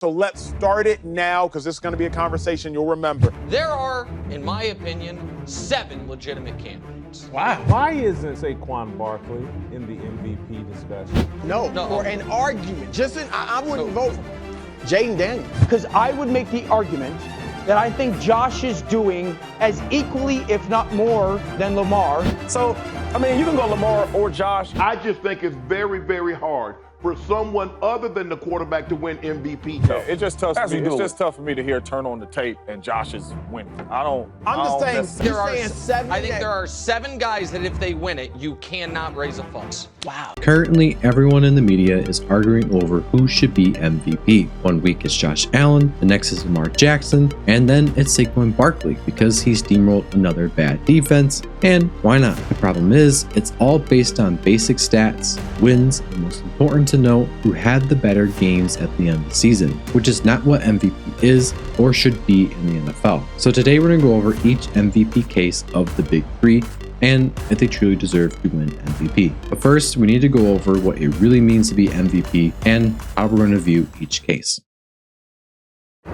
So let's start it now, because this is going to be a conversation you'll remember. There are, in my opinion, 7 legitimate candidates. Wow. Why isn't Saquon Barkley in the MVP discussion? No. Or an argument. I wouldn't vote for Jaden Daniels. Because I would make the argument that I think Josh is doing as equally, if not more, than Lamar. So, I mean, you can go Lamar or Josh. I just think it's very, very hard for someone other than the quarterback to win MVP. Yeah, it's just tough for me to hear turn on the tape and Josh is winning. I'm just saying, you're saying 7. I think there are 7 guys that if they win it, you cannot raise a fuss. Wow. Currently, everyone in the media is arguing over who should be MVP. One week it's Josh Allen, the next is Lamar Jackson, and then it's Saquon Barkley because he steamrolled another bad defense. And why not? The problem is, it's all based on basic stats, wins, and most important to note, who had the better games at the end of the season, which is not what MVP is or should be in the NFL. So today we're going to go over each MVP case of the big 3 and if they truly deserve to win MVP. But first, we need to go over what it really means to be MVP and how we're going to view each case.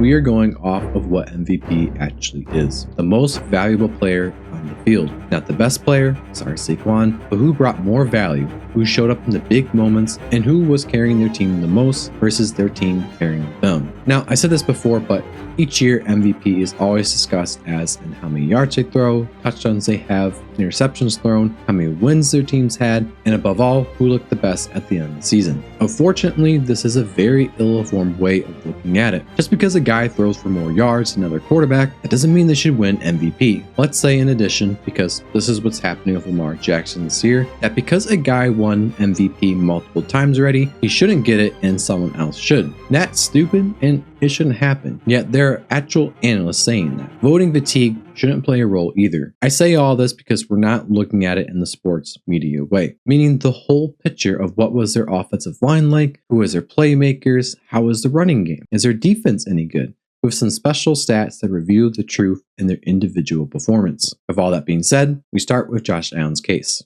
We are going off of what MVP actually is. The most valuable player on the field. Not the best player, sorry Saquon, but who brought more value, who showed up in the big moments, and who was carrying their team the most versus their team carrying them. Now, I said this before, but each year MVP is always discussed as in how many yards they throw, touchdowns they have, interceptions thrown, how many wins their teams had, and above all, who looked the best at the end of the season. Unfortunately, this is a very ill-informed way of looking at it. Just because a guy throws for more yards than another quarterback, that doesn't mean they should win MVP. Let's say in addition, because this is what's happening with Lamar Jackson this year, that because a guy won MVP multiple times already, he shouldn't get it and someone else should. That's stupid and it shouldn't happen. Yet there are actual analysts saying that. Voting fatigue shouldn't play a role either. I say all this because we're not looking at it in the sports media way, meaning the whole picture of what was their offensive line like, who was their playmakers, how was the running game, is their defense any good, with some special stats that reveal the truth in their individual performance. With all that being said, we start with Josh Allen's case.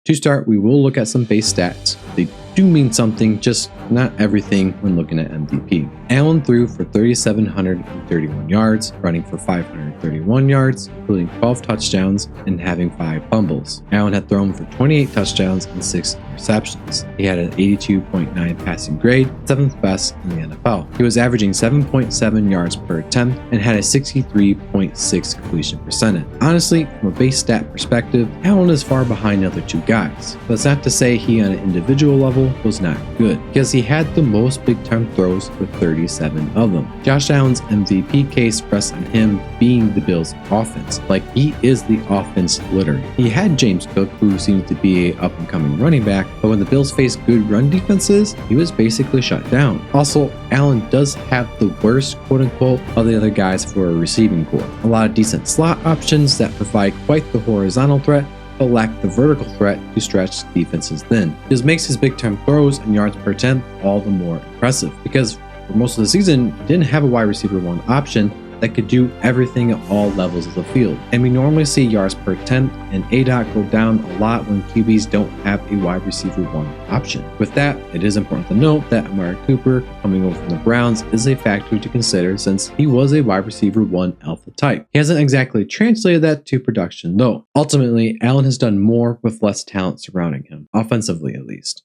To start, we will look at some base stats. They do mean something, just not everything when looking at MVP. Allen threw for 3,731 yards, running for 531 yards, including 12 touchdowns and having 5 fumbles. Allen had thrown for 28 touchdowns and 6 interceptions. He had an 82.9 passing grade, 7th best in the NFL. He was averaging 7.7 yards per attempt and had a 63.6 completion percentage. Honestly, from a base stat perspective, Allen is far behind the other 2 guys. That's not to say he on an individual level was not good, because he had the most big-time throws with 37 of them. Josh Allen's MVP case rests on him being the Bills' offense, like he is the offense literally. He had James Cook, who seems to be an up-and-coming running back, but when the Bills faced good run defenses, he was basically shut down. Also, Allen does have the worst quote-unquote of the other guys for a receiving core. A lot of decent slot options that provide quite the horizontal threat, but lack the vertical threat to stretch defenses thin. This makes his big-time throws and yards per attempt all the more impressive, because for most of the season, he didn't have a wide receiver 1 option that could do everything at all levels of the field. And we normally see yards per attempt and ADOT go down a lot when QBs don't have a wide receiver 1 option. With that, it is important to note that Amari Cooper, coming over from the Browns, is a factor to consider since he was a wide receiver 1 alpha type. He hasn't exactly translated that to production though. Ultimately, Allen has done more with less talent surrounding him, offensively at least.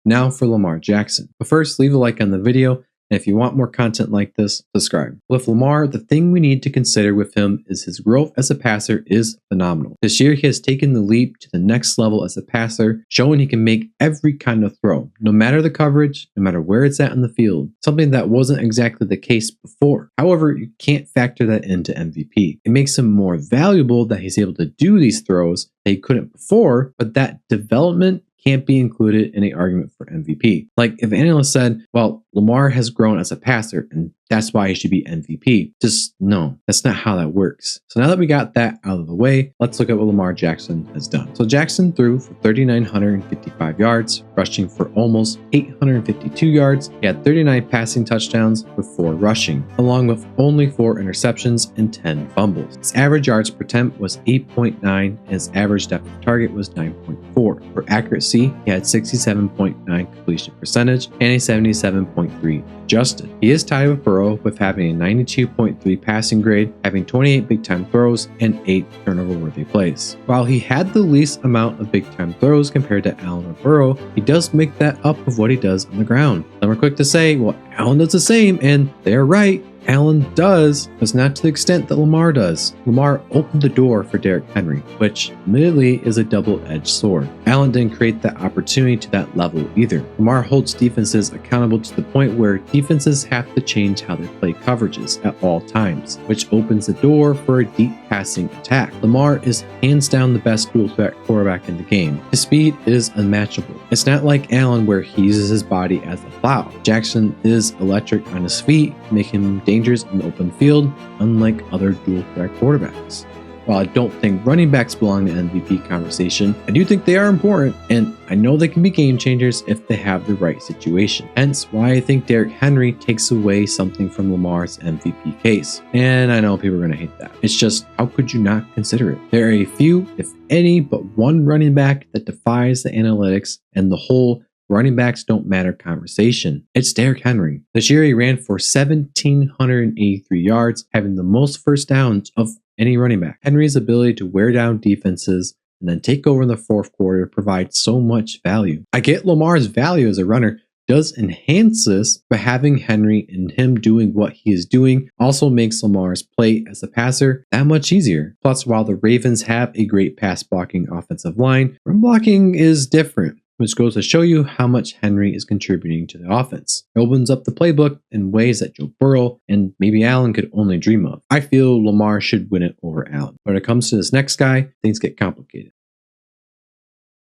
Now for Lamar Jackson. But first, leave a like on the video. And if you want more content like this, subscribe. With Lamar, the thing we need to consider with him is his growth as a passer is phenomenal. This year, he has taken the leap to the next level as a passer, showing he can make every kind of throw, no matter the coverage, no matter where it's at in the field, something that wasn't exactly the case before. However, you can't factor that into MVP. It makes him more valuable that he's able to do these throws that he couldn't before, but that development can't be included in an argument for MVP. Like if analysts said, well, Lamar has grown as a passer, and that's why he should be MVP. Just no, that's not how that works. So now that we got that out of the way, let's look at what Lamar Jackson has done. So Jackson threw for 3,955 yards, rushing for almost 852 yards. He had 39 passing touchdowns with 4 rushing, along with only 4 interceptions and 10 fumbles. His average yards per attempt was 8.9, and his average depth of target was 9.4. For accuracy, he had 67.9 completion percentage and a 77.3 adjusted. He is tied with Burrow with having a 92.3 passing grade, having 28 big-time throws and 8 turnover-worthy plays. While he had the least amount of big-time throws compared to Allen or Burrow, he does make that up with what he does on the ground. Some are quick to say, well, Allen does the same, and they're right. Allen does, but not to the extent that Lamar does. Lamar opened the door for Derrick Henry, which admittedly is a double-edged sword. Allen didn't create that opportunity to that level either. Lamar holds defenses accountable to the point where defenses have to change how they play coverages at all times, which opens the door for a deep passing attack. Lamar is hands down the best dual threat quarterback in the game. His speed is unmatchable. It's not like Allen where he uses his body as a plow. Jackson is electric on his feet, making him dangerous in the open field, unlike other dual threat quarterbacks. While I don't think running backs belong in the MVP conversation, I do think they are important, and I know they can be game changers if they have the right situation. Hence why I think Derrick Henry takes away something from Lamar's MVP case. And I know people are going to hate that. It's just, how could you not consider it? There are a few, if any, but one running back that defies the analytics and the whole running backs don't matter conversation. It's Derrick Henry. This year he ran for 1,783 yards, having the most first downs of any running back. Henry's ability to wear down defenses and then take over in the fourth quarter provides so much value. I get Lamar's value as a runner does enhance this, but having Henry and him doing what he is doing also makes Lamar's play as a passer that much easier. Plus, while the Ravens have a great pass blocking offensive line, run blocking is different, which goes to show you how much Henry is contributing to the offense. It opens up the playbook in ways that Joe Burrow and maybe Allen could only dream of. I feel Lamar should win it over Allen. When it comes to this next guy, things get complicated.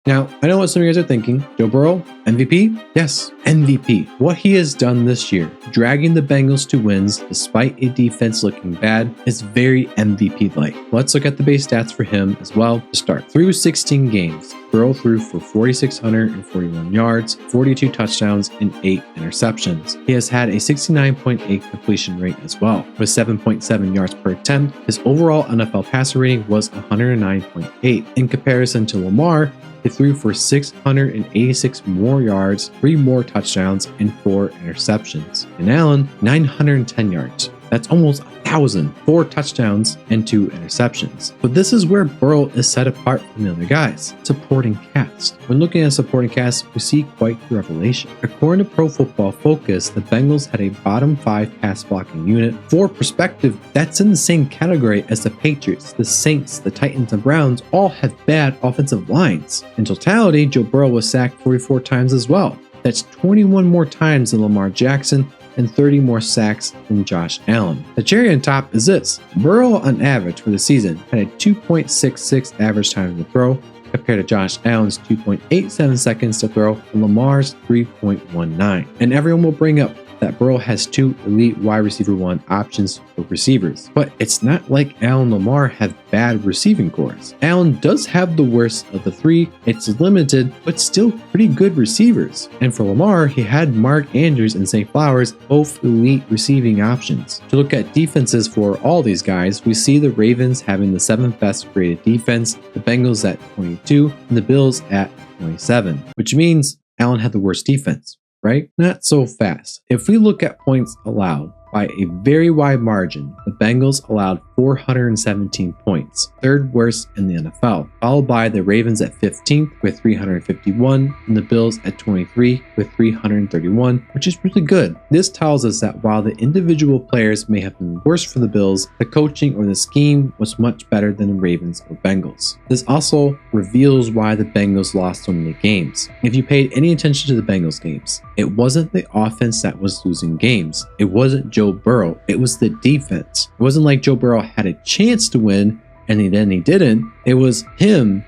Now, I know what some of you guys are thinking. Joe Burrow, MVP? Yes, MVP. What he has done this year, dragging the Bengals to wins despite a defense looking bad, is very MVP-like. Let's look at the base stats for him as well to start. Through 16 games, Burrow threw for 4,641 yards, 42 touchdowns, and 8 interceptions. He has had a 69.8 completion rate as well. With 7.7 yards per attempt, his overall NFL passer rating was 109.8. In comparison to Lamar, he threw for 686 more yards, 3 more touchdowns, and 4 interceptions. And Allen, 910 yards. That's almost 1,000, 4 touchdowns, and 2 interceptions. But this is where Burrow is set apart from the other guys. Supporting cast. When looking at supporting cast, we see quite the revelation. According to Pro Football Focus, the Bengals had a bottom 5 pass blocking unit. For perspective, that's in the same category as the Patriots, the Saints, the Titans, and Browns all have bad offensive lines. In totality, Joe Burrow was sacked 44 times as well. That's 21 more times than Lamar Jackson and 30 more sacks than Josh Allen. The cherry on top is this. Burrow on average for the season had a 2.66 average time to throw compared to Josh Allen's 2.87 seconds to throw and Lamar's 3.19. And everyone will bring up that Burrow has 2 elite wide receiver 1 options for receivers. But it's not like Allen and Lamar have bad receiving cores. Allen does have the worst of the 3. It's limited, but still pretty good receivers. And for Lamar, he had Mark Andrews and Zay Flowers, both elite receiving options. To look at defenses for all these guys, we see the Ravens having the 7th best graded defense, the Bengals at 22, and the Bills at 27, which means Allen had the worst defense. Right? Not so fast. If we look at points allowed, by a very wide margin, the Bengals allowed 417 points, 3rd worst in the NFL, followed by the Ravens at 15th with 351 and the Bills at 23 with 331, which is really good. This tells us that while the individual players may have been worse for the Bills, the coaching or the scheme was much better than the Ravens or Bengals. This also reveals why the Bengals lost so many games. If you paid any attention to the Bengals games, it wasn't the offense that was losing games. It wasn't Joe Burrow. It was the defense. It wasn't like Joe Burrow had a chance to win and then he didn't. It was him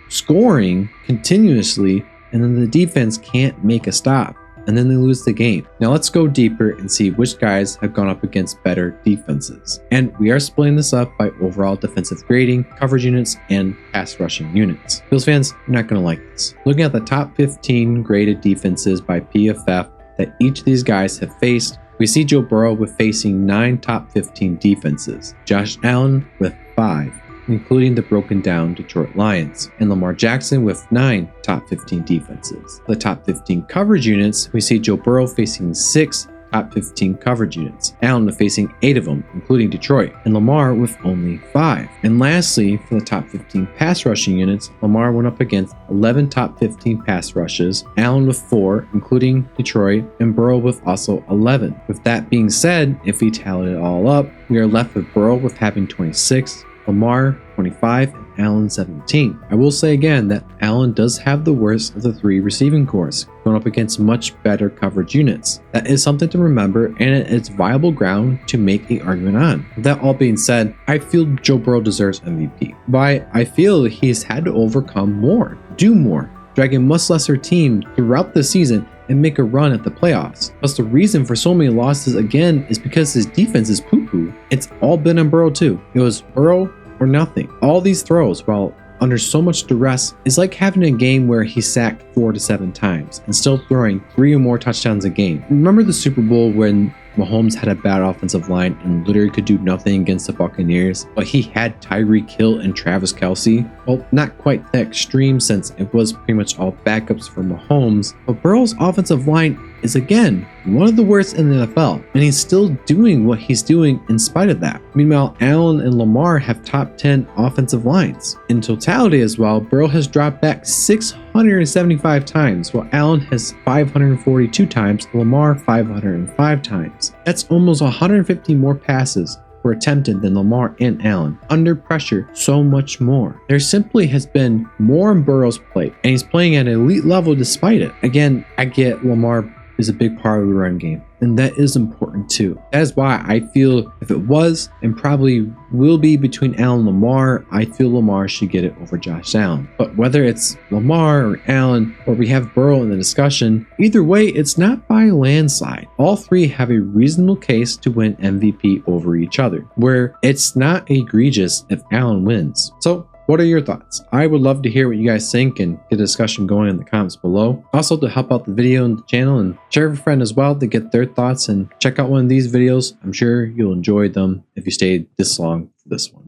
scoring continuously and then the defense can't make a stop. and then they lose the game. Now let's go deeper and see which guys have gone up against better defenses. And we are splitting this up by overall defensive grading, coverage units, and pass rushing units. Bills fans, you're not going to like this. Looking at the top 15 graded defenses by PFF that each of these guys have faced, we see Joe Burrow with facing 9 top 15 defenses, Josh Allen with 5, including the broken down Detroit Lions, and Lamar Jackson with 9 top 15 defenses. The top 15 coverage units, we see Joe Burrow facing 6 top 15 coverage units, Allen facing 8 of them, including Detroit, and Lamar with only 5. And lastly, for the top 15 pass rushing units, Lamar went up against 11 top 15 pass rushes, Allen with 4, including Detroit, and Burrow with also 11. With that being said, if we tally it all up, we are left with Burrow with having 26, Lamar 25, and Allen 17. I will say again that Allen does have the worst of the 3 receiving cores, going up against much better coverage units. That is something to remember, and it's viable ground to make the argument on. With that all being said, I feel Joe Burrow deserves MVP. Why? I feel he's had to overcome more, do more, drag a much lesser team throughout the season, and make a run at the playoffs. Plus, the reason for so many losses again is because his defense is poo-poo. It's all been on Burrow too. It was Burrow or nothing. All these throws, while under so much duress, is like having a game where he sacked 4 to 7 times and still throwing 3 or more touchdowns a game. Remember the Super Bowl when Mahomes had a bad offensive line and literally could do nothing against the Buccaneers, but he had Tyreek Hill and Travis Kelce? Well, not quite that extreme since it was pretty much all backups for Mahomes, but Burrow's offensive line is again one of the worst in the NFL, and he's still doing what he's doing in spite of that. Meanwhile, Allen and Lamar have top 10 offensive lines. In totality as well, Burrow has dropped back 675 times, while Allen has 542 times, Lamar 505 times. That's almost 150 more passes were attempted than Lamar and Allen. Under pressure, so much more. There simply has been more on Burrow's plate, and he's playing at an elite level despite it. Again, I get Lamar is a big part of the run game, and that is important too. That is why I feel if it was, and probably will be, between Allen and Lamar, I feel Lamar should get it over Josh Allen. But whether it's Lamar or Allen, or we have Burrow in the discussion, either way, it's not by a landslide. All 3 have a reasonable case to win MVP over each other, where it's not egregious if Allen wins. So what are your thoughts? I would love to hear what you guys think and get a discussion going in the comments below. Also, to help out the video and the channel, and share with a friend as well to get their thoughts, and check out one of these videos. I'm sure you'll enjoy them if you stayed this long for this one.